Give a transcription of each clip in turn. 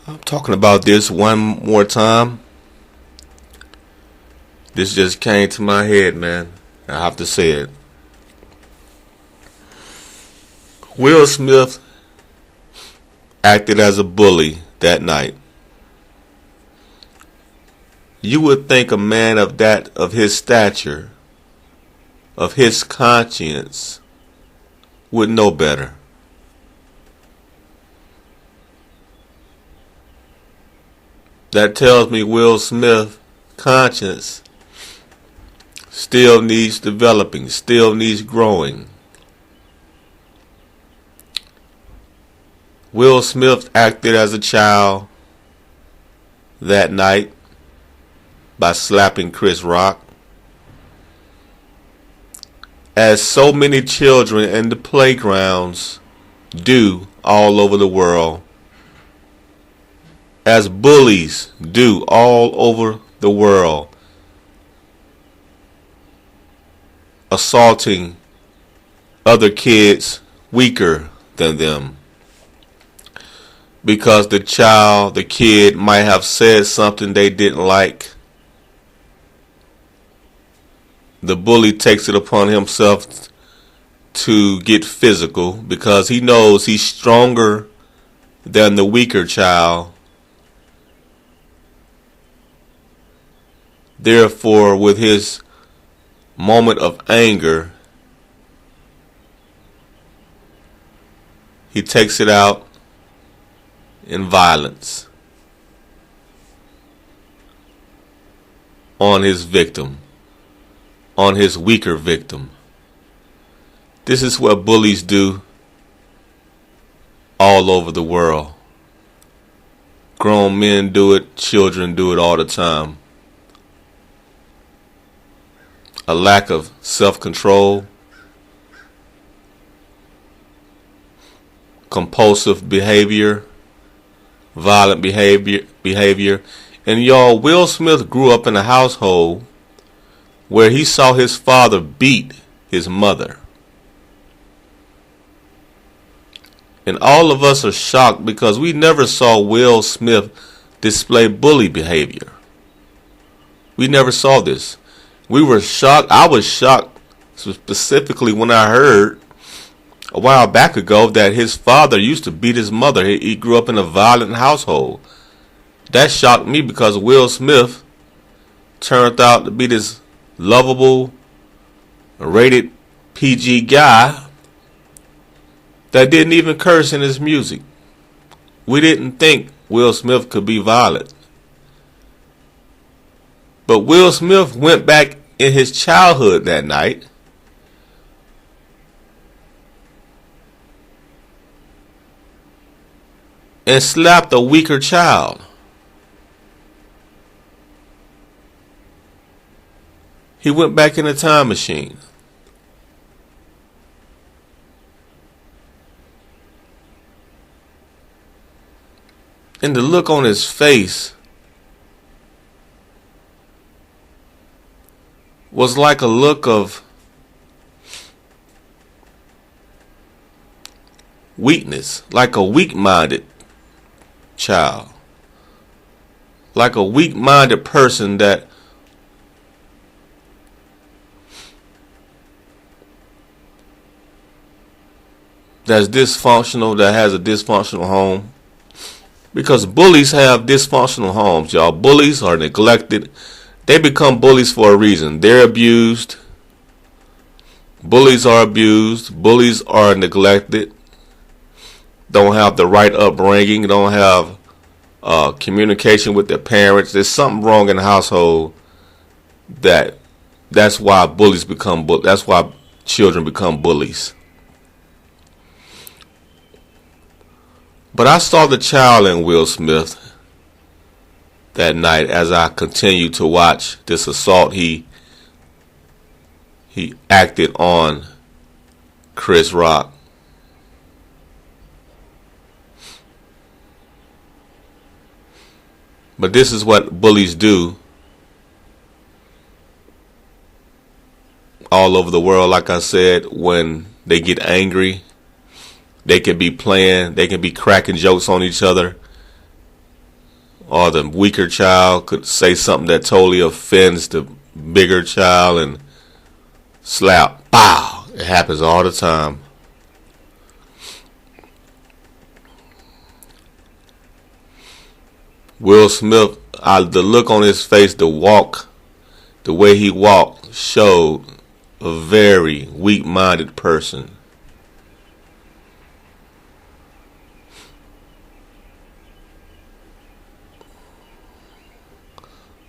I'm talking about this one more time. This just came to my head, man. I have to say it. Will Smith acted as a bully that night. You would think a man of his stature, of his conscience, would know better. That tells me Will Smith's conscience still needs developing, still needs growing. Will Smith acted as a child that night by slapping Chris Rock, as so many children in the playgrounds do all over the world, as bullies do all over the world, assaulting other kids weaker than them. Because the kid might have said something they didn't like. The bully takes it upon himself to get physical because he knows he's stronger than the weaker child. Therefore, with his moment of anger, he takes it out in violence on his victim, on his weaker victim. This is what bullies do all over the world. Grown men do it, children do it all the time. A lack of self-control, compulsive behavior, violent behavior. And y'all, Will Smith grew up in a household where he saw his father beat his mother. And all of us are shocked because we never saw Will Smith display bully behavior. We never saw this. We were shocked. I was shocked specifically when I heard a while back ago that his father used to beat his mother. He grew up in a violent household. That shocked me because Will Smith turned out to be this lovable, rated PG guy that didn't even curse in his music. We didn't think Will Smith could be violent. But Will Smith went back in his childhood that night and slapped a weaker child. He went back in a time machine. And the look on his face was like a look of weakness, like a weak-minded child, like a weak-minded person that's dysfunctional, that has a dysfunctional home. Because bullies have dysfunctional homes, y'all. Bullies are neglected. They become bullies for a reason. They're abused. Bullies are abused. Bullies are neglected. Don't have the right upbringing. Don't have communication with their parents. There's something wrong in the household. That's why bullies become that's why children become bullies. But I saw the child in Will Smith that night as I continued to watch this assault he acted on Chris Rock. But this is what bullies do all over the world. Like I said, when they get angry, they can be playing, they can be cracking jokes on each other, or the weaker child could say something that totally offends the bigger child and slap. Pow! It happens all the time. Will Smith, the look on his face, the way he walked, showed a very weak-minded person.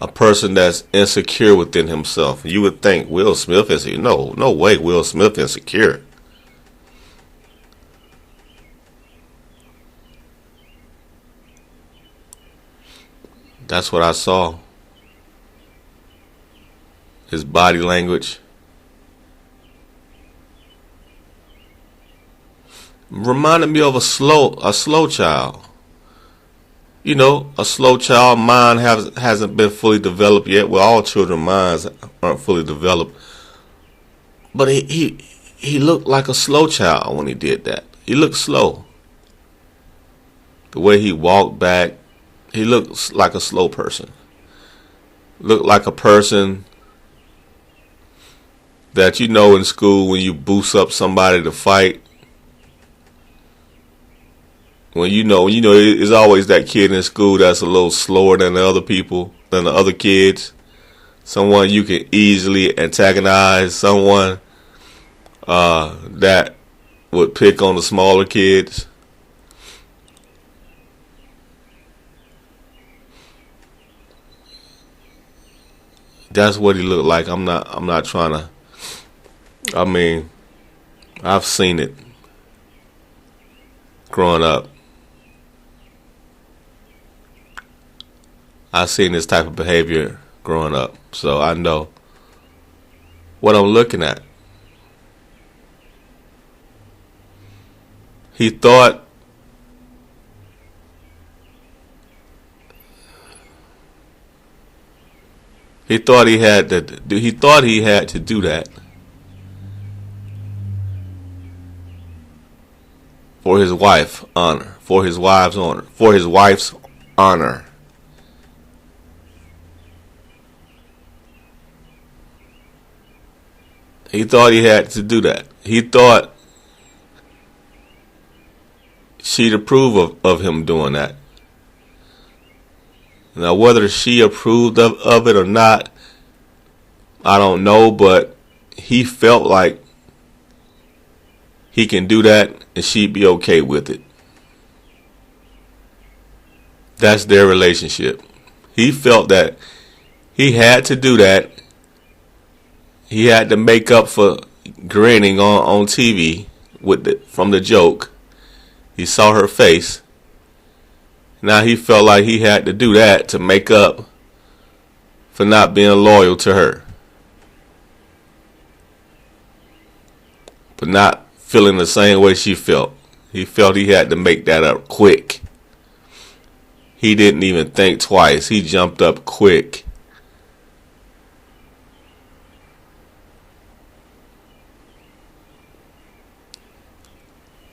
A person that's insecure within himself. You would think Will Smith is no way Will Smith insecure. That's what I saw. His body language reminded me of a slow child. You know, a slow child mind hasn't been fully developed yet. Well, all children's minds aren't fully developed. But he looked like a slow child when he did that. He looked slow. The way he walked back, he looked like a slow person. Looked like a person that you know in school when you boost up somebody to fight. When you know, it's always that kid in school that's a little slower than the other kids. Someone you can easily antagonize. Someone that would pick on the smaller kids. That's what he looked like. I'm not trying to. I mean, I've seen it growing up. I've seen this type of behavior growing up, so I know what I'm looking at. He thought he had to do that for his wife's honor. He thought he had to do that. He thought she'd approve of him doing that. Now, whether she approved of it or not, I don't know, but he felt like he can do that and she'd be okay with it. That's their relationship. He felt that he had to do that. He had to make up for grinning on TV from the joke. He saw her face. Now he felt like he had to do that to make up for not being loyal to her. But not feeling the same way she felt. He felt he had to make that up quick. He didn't even think twice. He jumped up quick.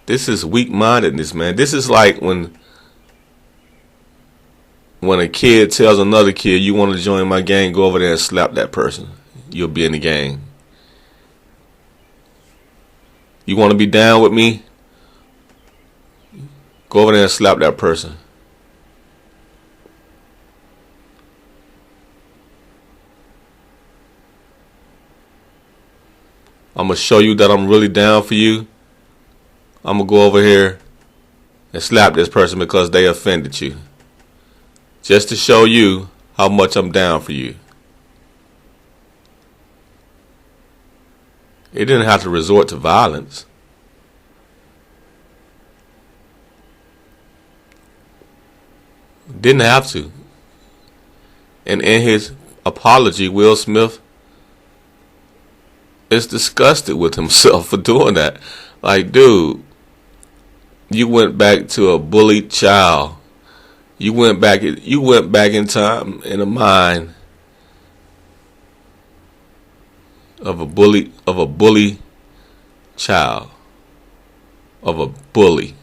This is weak-mindedness, man. This is like when a kid tells another kid, you want to join my gang, go over there and slap that person. You'll be in the gang. You want to be down with me? Go over there and slap that person. I'm going to show you that I'm really down for you. I'm going to go over here and slap this person because they offended you. Just to show you how much I'm down for you. It didn't have to resort to violence. Didn't have to. And in his apology, Will Smith is disgusted with himself for doing that. Like, dude, you went back to a bullied child. You went back in time in the mind of a bully child, of a bully.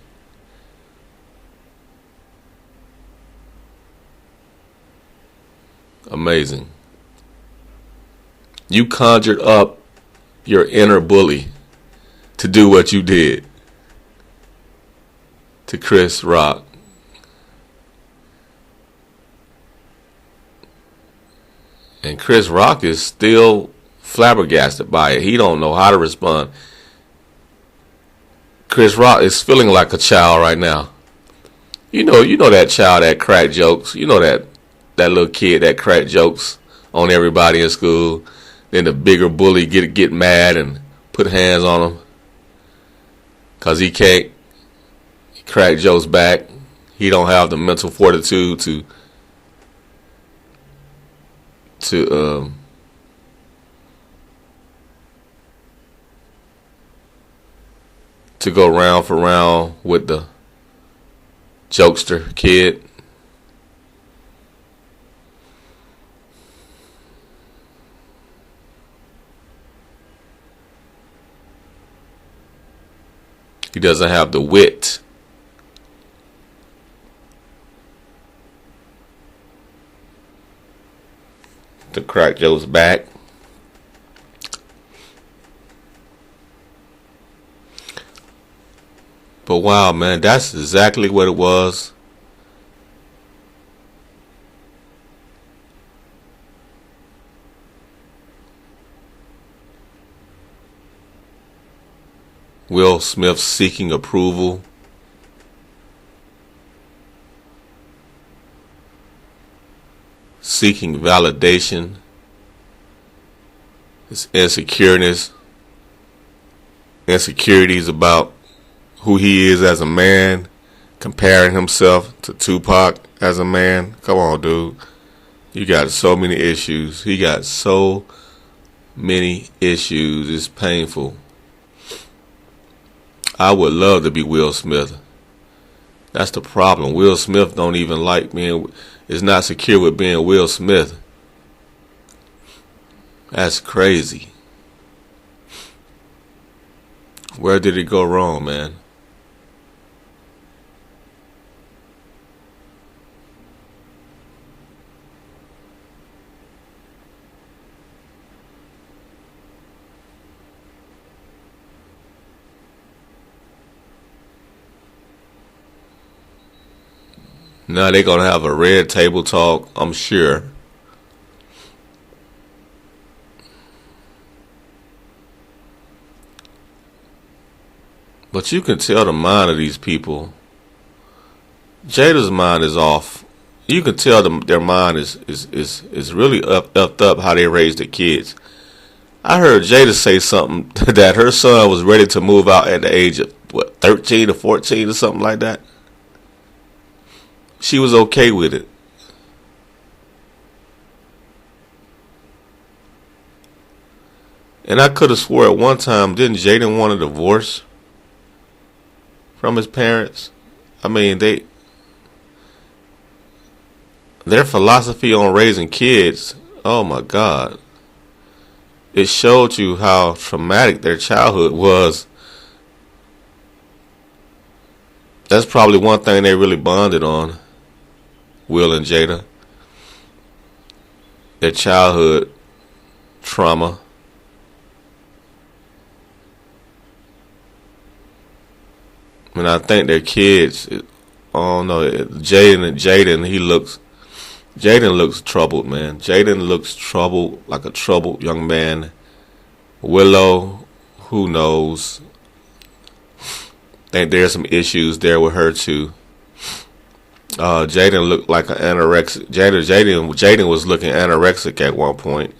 Amazing. You conjured up your inner bully to do what you did to Chris Rock. And Chris Rock is still flabbergasted by it. He don't know how to respond. Chris Rock is feeling like a child right now. You know that child that crack jokes. You know that little kid that crack jokes on everybody in school. Then the bigger bully get mad and put hands on him because he can't crack jokes back. He don't have the mental fortitude to go round for round with the jokester kid. He doesn't have the wit to crack jokes back. But wow, man, that's exactly what it was. Will Smith seeking approval. Seeking validation. His insecurities about who he is as a man, comparing himself to Tupac as a man. Come on, dude. You got so many issues. He got so many issues. It's painful. I would love to be Will Smith. That's the problem. Will Smith don't even like is not secure with being Will Smith. That's crazy. Where did it go wrong, man? Now they're going to have a red table talk, I'm sure. But you can tell the mind of these people. Jada's mind is off. You can tell their mind is really upped up how they raise their kids. I heard Jada say something that her son was ready to move out at the age of, 13 or 14 or something like that. She was okay with it. And I could have swore at one time, didn't Jaden want a divorce from his parents? I mean, their philosophy on raising kids, oh my God. It showed you how traumatic their childhood was. That's probably one thing they really bonded on. Will and Jada, their childhood trauma. And I think their kids, oh no, Jaden looks troubled, man. Jaden looks troubled, like a troubled young man. Willow, who knows? Think there's some issues there with her too. Jaden looked like an anorexic. Jaden was looking anorexic at one point.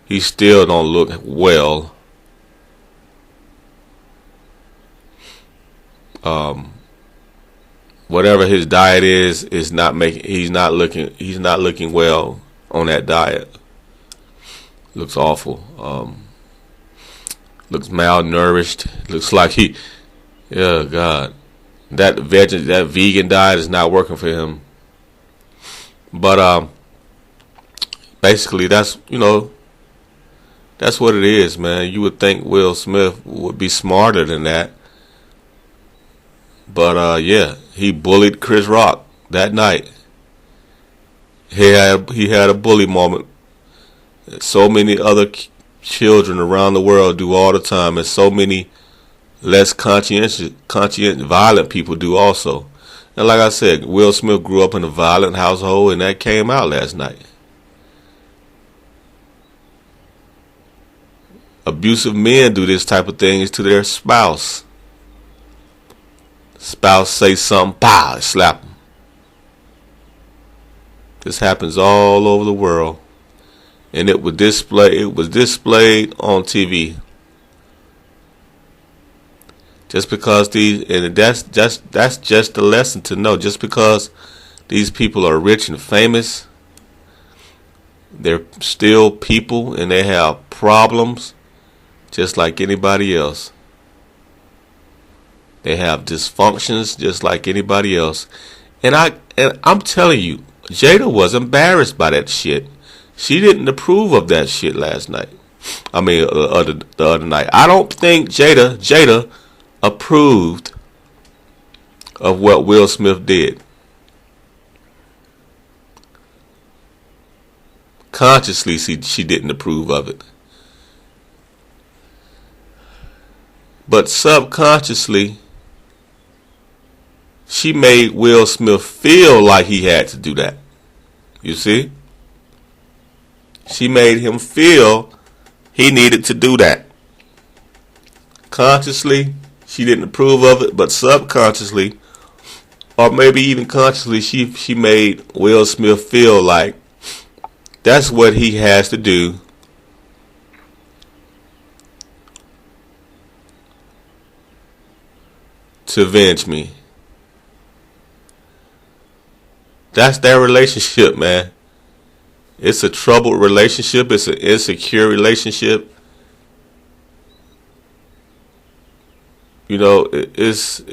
He still don't look well. Whatever his diet is not making. He's not looking well on that diet. Looks awful. Looks malnourished. Looks like oh God. That vegan diet is not working for him. But basically that's what it is, man. You would think Will Smith would be smarter than that. But yeah, he bullied Chris Rock that night. He had a bully moment. So many other children around the world do all the time, and so many less violent people do also. And like I said, Will Smith grew up in a violent household, and that came out last night. Abusive men do this type of things to their spouse. Spouse say something, pow, slap them. This happens all over the world, and it was displayed on TV. Just because that's just a lesson to know. Just because these people are rich and famous, they're still people, and they have problems just like anybody else. They have dysfunctions just like anybody else. And I'm telling you, Jada was embarrassed by that shit. She didn't approve of that shit last night. I mean, the other night. I don't think Jada approved of what Will Smith did. Consciously, she didn't approve of it. But subconsciously, she made Will Smith feel like he had to do that. You see? She made him feel he needed to do that. Consciously, she didn't approve of it, but subconsciously, or maybe even consciously, she made Will Smith feel like that's what he has to do to avenge me. That's their relationship, man. It's a troubled relationship. It's an insecure relationship. You know, it's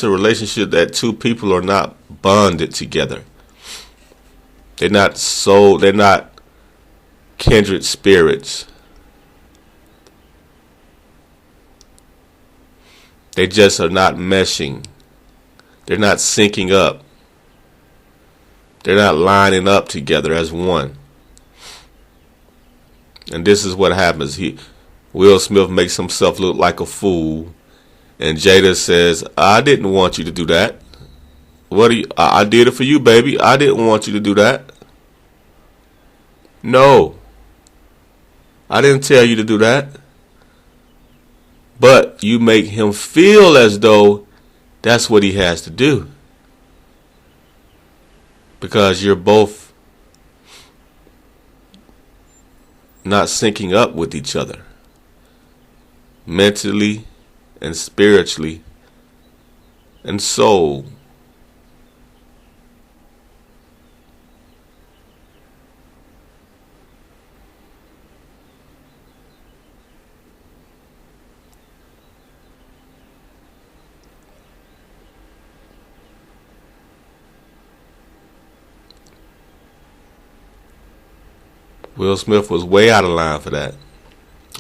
a relationship that two people are not bonded together. They're not kindred spirits. They just are not meshing. They're not syncing up. They're not lining up together as one. And this is what happens. Will Smith makes himself look like a fool, and Jada says, "I didn't want you to do that. I did it for you, baby. I didn't want you to do that. No, I didn't tell you to do that." But you make him feel as though that's what he has to do. Because you're both not syncing up with each other. Mentally and spiritually and soul. Will Smith was way out of line for that.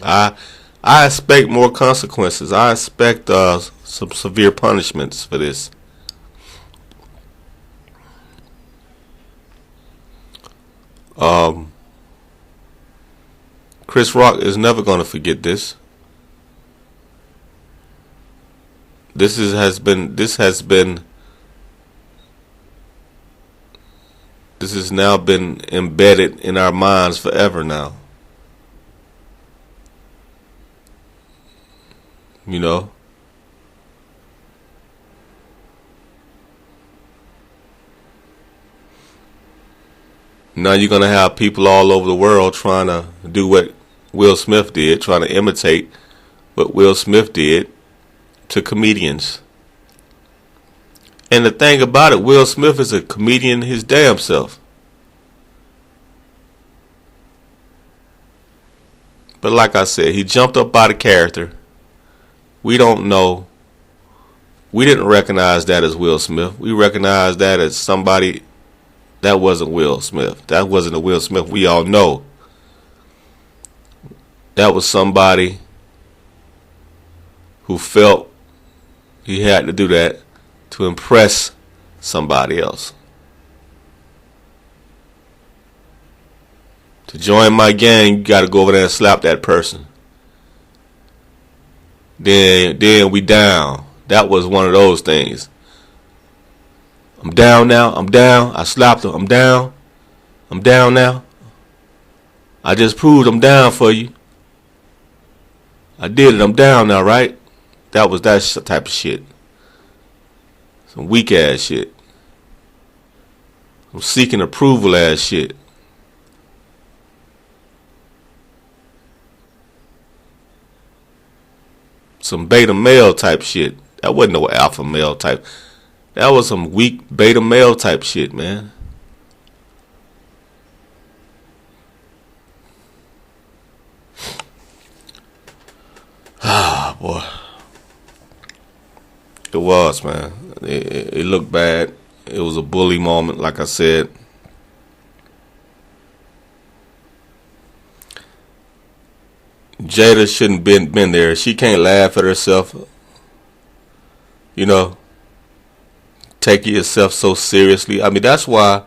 I expect more consequences. I expect some severe punishments for this. Chris Rock is never going to forget this. This has now been embedded in our minds forever now. You know? Now you're going to have people all over the world trying to do what Will Smith did, trying to imitate what Will Smith did to comedians. And the thing about it, Will Smith is a comedian his damn self. But like I said, he jumped up out of character. We don't know. We didn't recognize that as Will Smith. We recognized that as somebody that wasn't Will Smith. That wasn't a Will Smith we all know. That was somebody who felt he had to do that to impress somebody else. To join my gang, you got to go over there and slap that person. Then we down. That was one of those things. I'm down now. I'm down. I slapped him. I'm down. I'm down now. I just proved I'm down for you. I did it. I'm down now, right? That was that type of shit. Some weak ass shit. Some seeking approval ass shit. Some beta male type shit. That wasn't no alpha male type. That was some weak beta male type shit, man. Ah, boy. It was, man. It looked bad. It was a bully moment, like I said. Jada shouldn't been there. She can't laugh at herself. You know, take yourself so seriously. I mean, that's why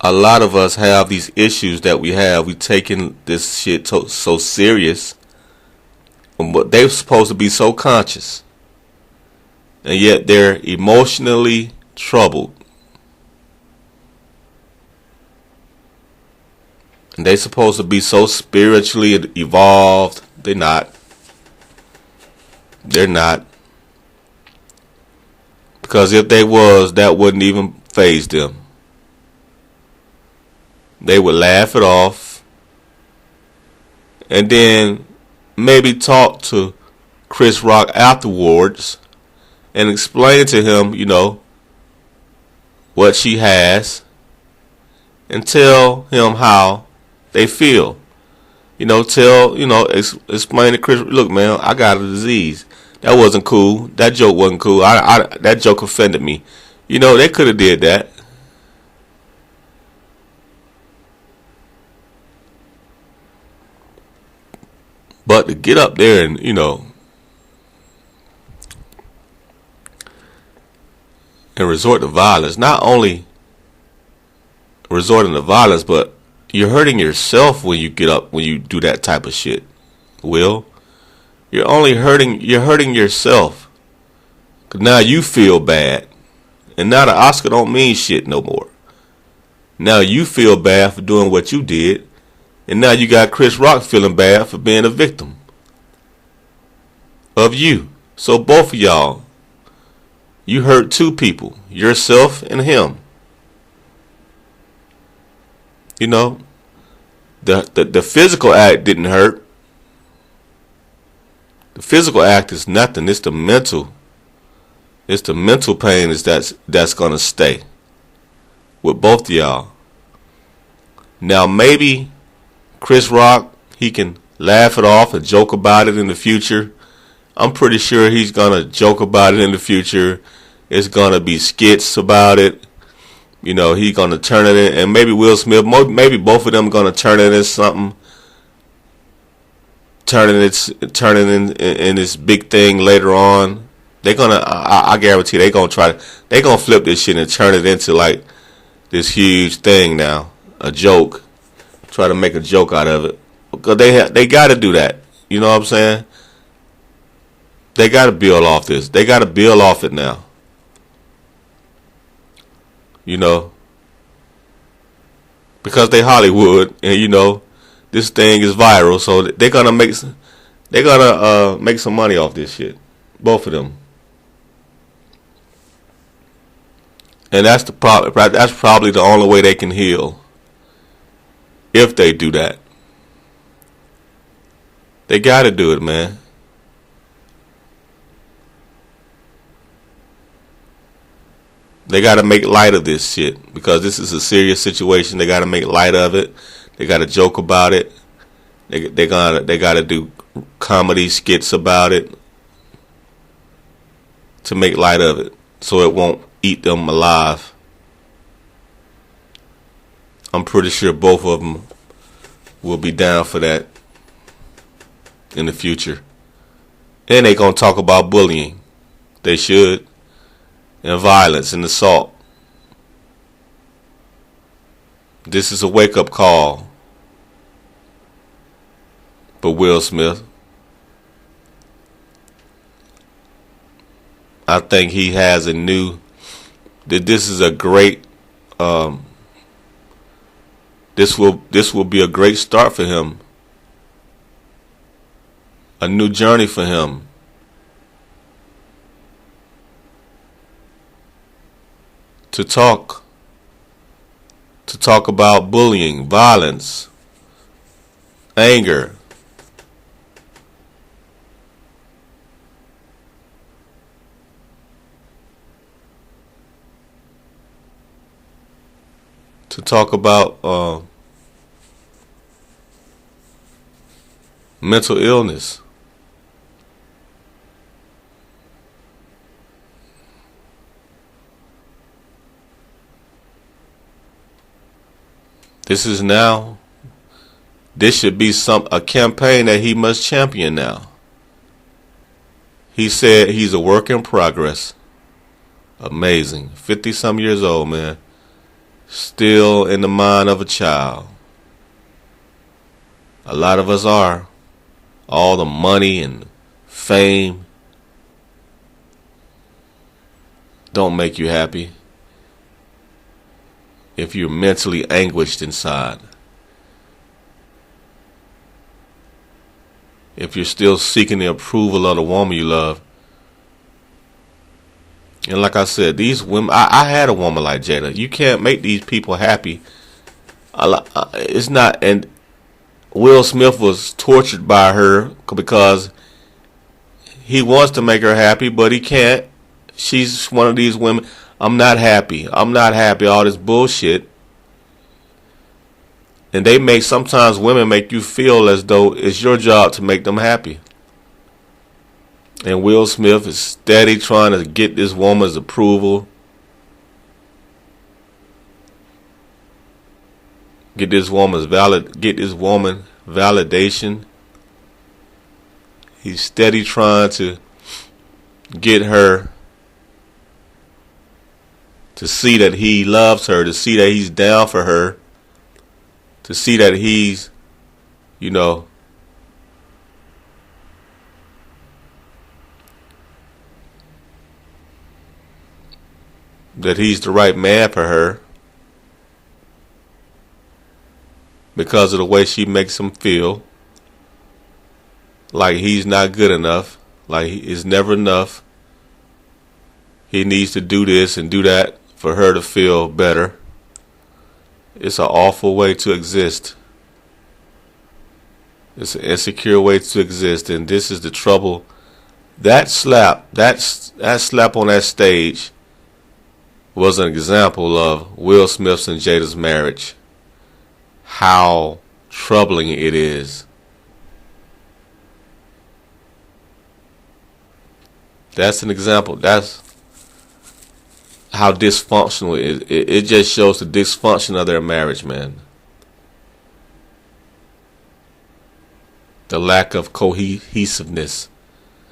a lot of us have these issues that we have. We taking this shit so serious. But they're supposed to be so conscious. And yet they're emotionally troubled. And they're supposed to be so spiritually evolved. They're not. They're not. Because if they was, that wouldn't even faze them. They would laugh it off. And then maybe talk to Chris Rock afterwards and explain to him, you know, what she has. And tell him how they feel. You know, explain to Chris, look, man, I got a disease. That wasn't cool. That joke wasn't cool. That joke offended me. You know, they could have did that. But to get up there and, you know, and resort to violence, not only resorting to violence, but you're hurting yourself when you get up, when you do that type of shit. Will, you're hurting yourself. 'Cause now you feel bad. And now the Oscar don't mean shit no more. Now you feel bad for doing what you did. And now you got Chris Rock feeling bad for being a victim of you. So both of y'all, you hurt two people, yourself and him. You know, the physical act didn't hurt. The physical act is nothing. It's the mental. It's the mental pain that's gonna stay with both of y'all. Now maybe Chris Rock, he can laugh it off and joke about it in the future. I'm pretty sure he's gonna joke about it in the future. It's gonna be skits about it. You know, he's gonna turn it in, and maybe Will Smith, maybe both of them gonna turn it into something. Turning in this big thing later on. They're gonna, I guarantee, they're gonna flip this shit and turn it into like this huge thing now, a joke. Try to make a joke out of it, because they got to do that. You know what I'm saying? They got to build off this. They got to build off it now. You know, because they Hollywood, and you know, this thing is viral, so they're gonna make some money off this shit. Both of them. And that's the problem. That's probably the only way they can heal. If they do that. They gotta do it, man. They gotta make light of this shit, because this is a serious situation. They gotta make light of it. They gotta joke about it. They gotta do comedy skits about it to make light of it, so it won't eat them alive. I'm pretty sure both of them will be down for that in the future. And they gonna talk about bullying. They should. And violence and assault. This is a wake-up call for Will Smith. I think he has that this is a great, this will be a great start for him. A new journey for him. To talk about bullying, violence, anger. To talk about mental illness. This should be a campaign that he must champion now. He said he's a work in progress. Amazing. 50-some years old, man. Still in the mind of a child. A lot of us are. All the money and fame don't make you happy if you're mentally anguished inside. If you're still seeking the approval of the woman you love. And like I said, these women, I had a woman like Jada. You can't make these people happy. It's not, and Will Smith was tortured by her because he wants to make her happy, but he can't. She's one of these women. I'm not happy. All this bullshit. And sometimes women make you feel as though it's your job to make them happy. And Will Smith is steady trying to get this woman's approval. Get this woman validation. He's steady trying to get her to see that he loves her, to see that he's down for her, to see that he's, that he's the right man for her because of the way she makes him feel like he's not good enough, like it's never enough. He needs to do this and do that for her to feel better. It's an awful way to exist. It's an insecure way to exist, and this is the trouble. That slap on that stage was an example of Will Smith's and Jada's marriage. How troubling it is. That's an example. That's how dysfunctional it is. It just shows the dysfunction of their marriage, man. The lack of cohesiveness.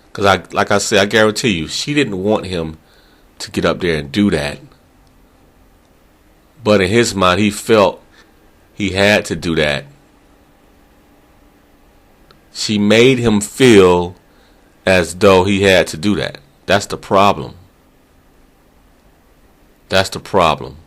Because like I said, I guarantee you, she didn't want him to get up there and do that. But in his mind, he felt he had to do that. She made him feel as though he had to do that. That's the problem. That's the problem.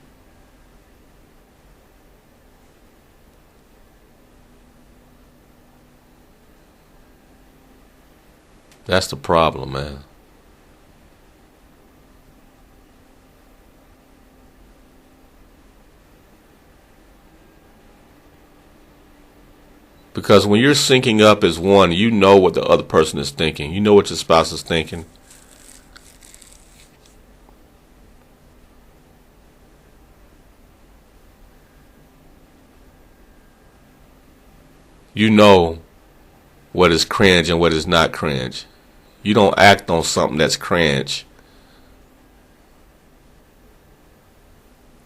That's the problem, man. Because when you're syncing up as one, you know what the other person is thinking. You know what your spouse is thinking. You know what is cringe and what is not cringe. You don't act on something that's cringe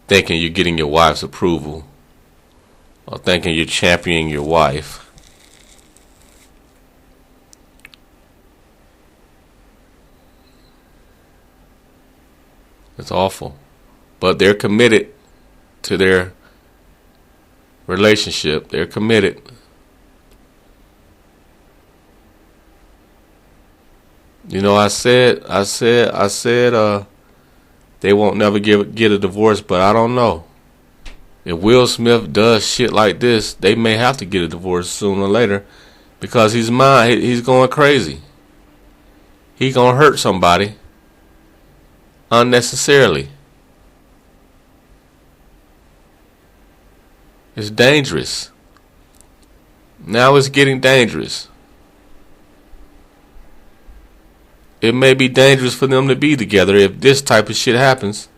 thinking you're getting your wife's approval or thinking you're championing your wife. It's awful. But they're committed to their relationship. They're committed. You know, I said, they won't never get a divorce, but I don't know. If Will Smith does shit like this, they may have to get a divorce sooner or later, because he's going crazy. He gonna hurt somebody unnecessarily. It's dangerous. Now it's getting dangerous. It may be dangerous for them to be together if this type of shit happens,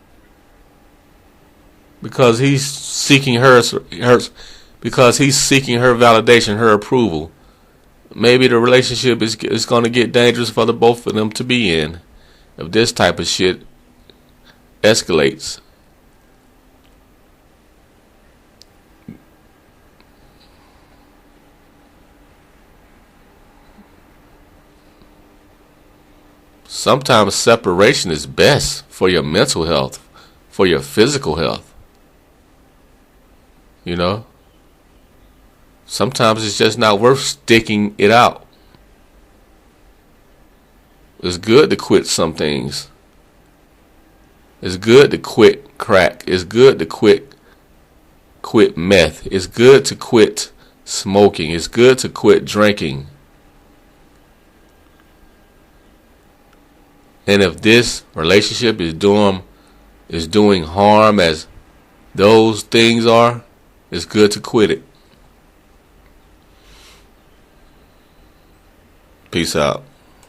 because he's seeking her validation, her approval. Maybe the relationship is going to get dangerous for the both of them to be in if this type of shit escalates. Sometimes separation is best for your mental health, for your physical health. You know? Sometimes it's just not worth sticking it out. It's good to quit some things. It's good to quit crack. It's good to quit meth. It's good to quit smoking. It's good to quit drinking. And if this relationship is doing harm as those things are, it's good to quit it. Peace out.